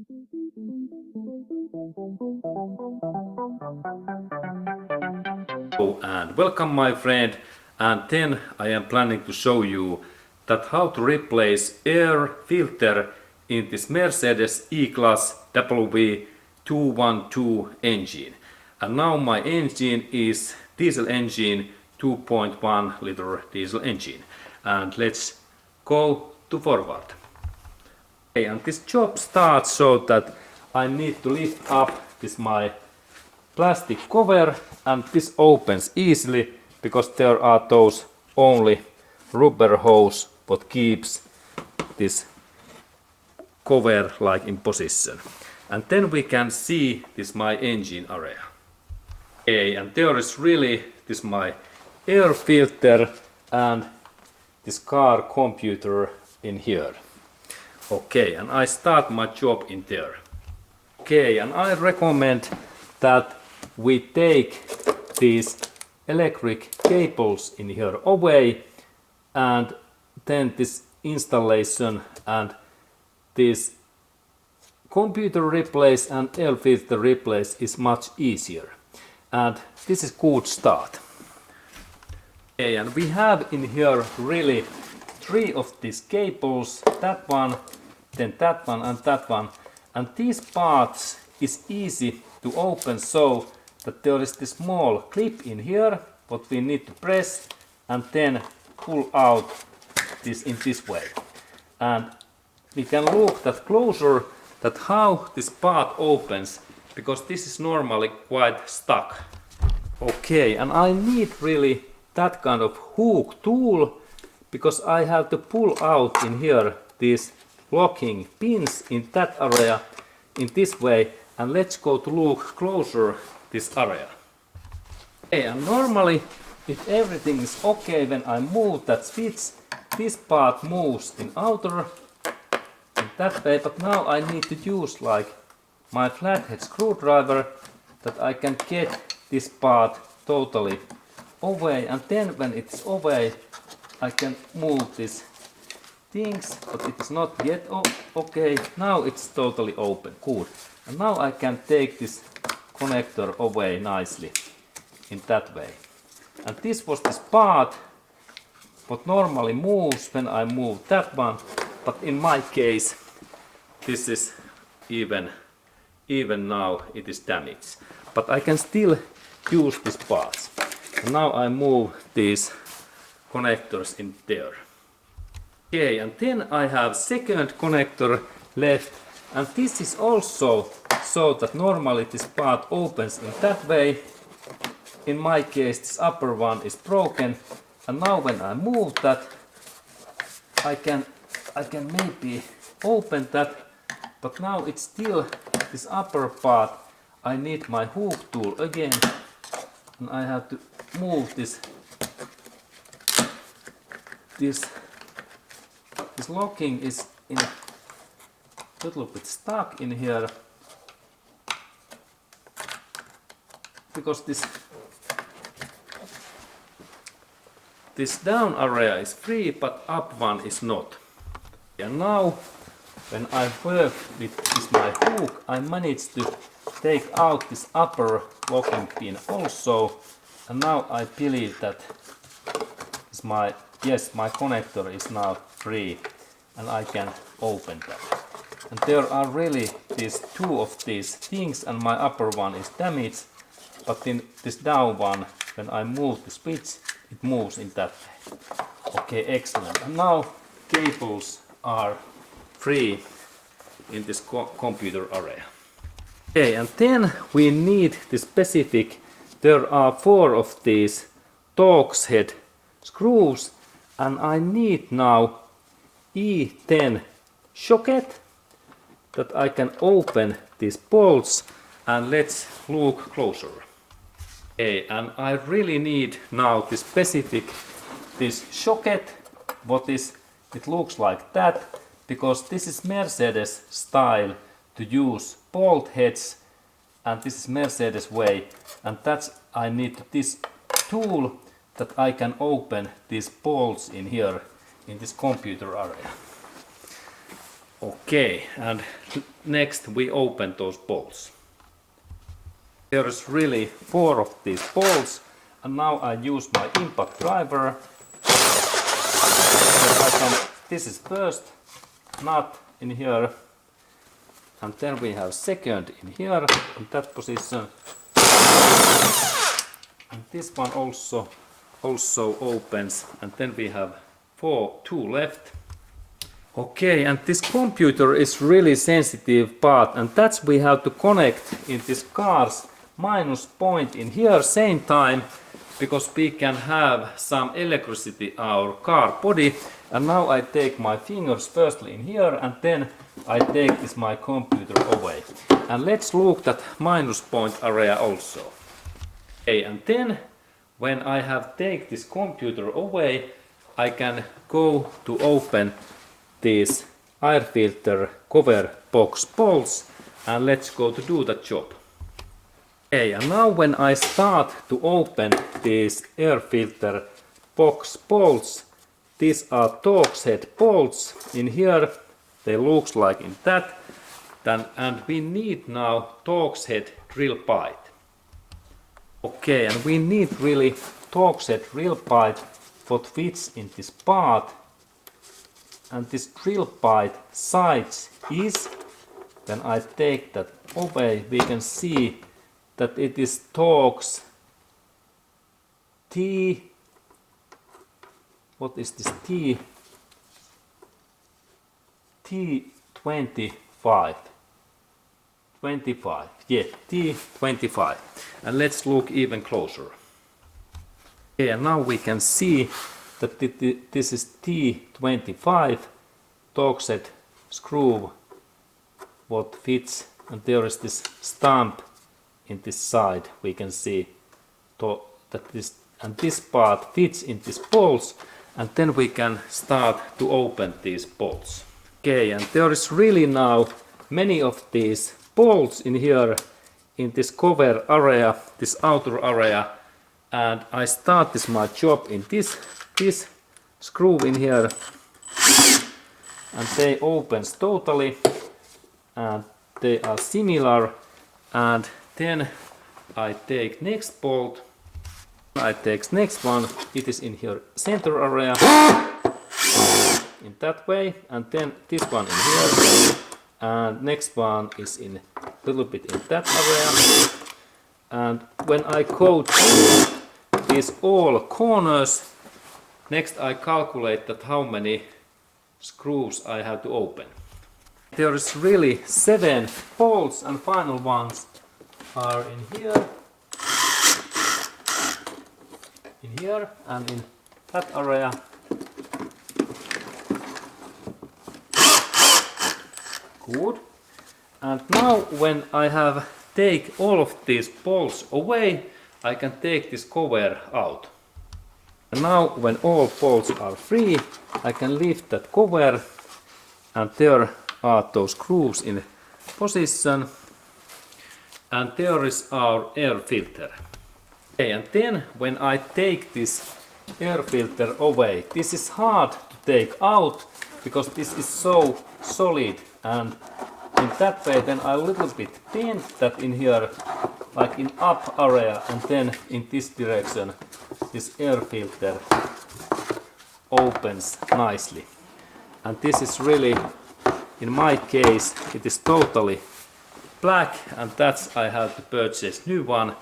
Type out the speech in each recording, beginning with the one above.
And welcome my friend, and then I am planning to show you that how to replace air filter in this Mercedes E-Class W212 engine. And now my engine is diesel engine, 2.1 liter diesel engine, and let's go to forward. Okay, and this job starts so that I need to lift up this my plastic cover, and this opens easily because there are those only rubber hose what keeps this cover like in position. And then we can see this my engine area. Okay, and there is really this my air filter and this car computer in here. Okay, and I start my job in there. Okay, and I recommend that we take these electric cables in here away, and then this installation and this computer replace and air filter replace is much easier, and this is good start. Okay, and we have in here really 3 of these cables, that one, then that one and that one, and these parts is easy to open so that there is this small clip in here what we need to press and then pull out this in this way. And we can look that closer that how this part opens, because this is normally quite stuck. Okay, and I need really that kind of hook tool, because I have to pull out in here these locking pins in that area in this way, and let's go to look closer this area. Okay, and normally if everything is okay when I move that switch, this part moves in outer in that way, but now I need to use like my flathead screwdriver that I can get this part totally away, and then when it's away I can move these things, but it is not yet okay. Now it's totally open, good. And now I can take this connector away nicely in that way. And this was this part what normally moves when I move that one, but in my case this is even now it is damaged, but I can still use these parts. And now I move these connectors in there. Okay, and then I have second connector left, and this is also so that normally this part opens in that way. In my case this upper one is broken, and now when I move that I can maybe open that, but now it's still this upper part. I need my hook tool again, and I have to move this locking is in a little bit stuck in here, because this down area is free but up one is not. And now when I work with this my hook, I managed to take out this upper locking pin also, and now I believe that my connector is now free and I can open that. And there are really these 2 of these things, and my upper one is damaged, but in this down one, when I move the switch, it moves in that way. Okay, excellent. And now cables are free in this computer area. Okay, and then we need the specific, there are 4 of these Torx head screws, and I need now E10 socket that I can open these bolts, and let's look closer. Okay, and I really need now the specific this socket, it looks like that, because this is Mercedes style to use bolt heads, and this is Mercedes way, and that's I need this tool that I can open these bolts in here in this computer area. Okay, and next we open those bolts. There is really 4 of these bolts, and now I use my impact driver. This is first nut in here, and then we have second in here in that position, and this one also opens, and then we have 2 left. Okay, and this computer is really sensitive part, and that's we have to connect in this car's minus point in here same time, because we can have some electricity our car body. And now I take my fingers firstly in here, and then I take this my computer away. And let's look at minus point area also. Okay, and then when I have take this computer away, I can go to open these air filter cover box bolts, and let's go to do that job. Okay, and now when I start to open these air filter box bolts, these are Torx head bolts in here. They looks like in that. And we need now Torx head drill pipe. Okay, and we need really Torx head drill pipe what fits in this part. And this drill pipe size is, when I take that away, we can see that it is Torx T. What is this T? T25. 25. Yeah, T25. And let's look even closer. Okay, and now we can see that this is T25 Torx head screw what fits, and there is this stump in this side. We can see that this part fits in these bolts, and then we can start to open these bolts. Okay, and there is really now many of these bolts in here in this cover area, this outer area, and I start this my job in this screw in here, and they opens totally, and they are similar. And then I take next bolt, I take next one, it is in here center area, in that way, and then this one in here, and next one is in a little bit in that area. And when I go to these all corners, next I calculate that how many screws I have to open. There is really 7 bolts, and final ones are in here, and in that area. Good. And now when I have take all of these bolts away, I can take this cover out. And now when all bolts are free, I can lift that cover, and there are those screws in position, and there is our air filter. Okay, and then when I take this air filter away, this is hard to take out because this is so solid, and in that way then I a little bit bend that in here, like in up area, and then in this direction this air filter opens nicely. And this is really, in my case, it is totally black, and that's I have to purchase new one.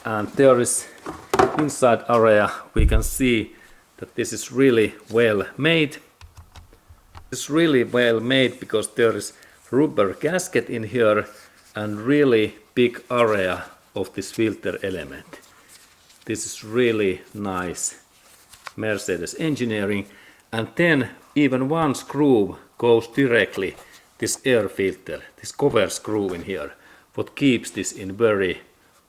And there is inside area, we can see that this is really well made. It's really well made because there is rubber gasket in here and really big area of this filter element. This is really nice Mercedes engineering. And then even one screw goes directly this air filter, this cover screw in here, what keeps this in very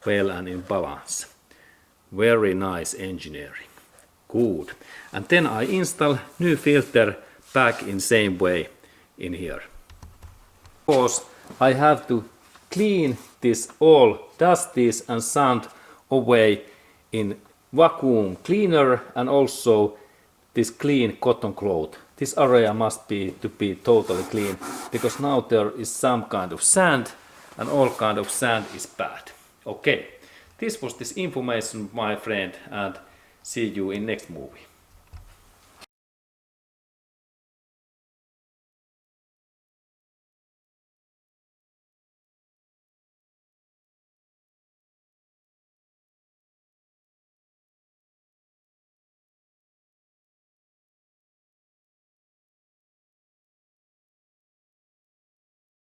well and in balance. Very nice engineering. Good. And then I install new filter back in same way in here. Of course, I have to clean this all dusties and sand away in vacuum cleaner, and also this clean cotton cloth this area must be totally clean, because now there is some kind of sand, and all kind of sand is bad. Okay, this was this information, my friend, and see you in next movie.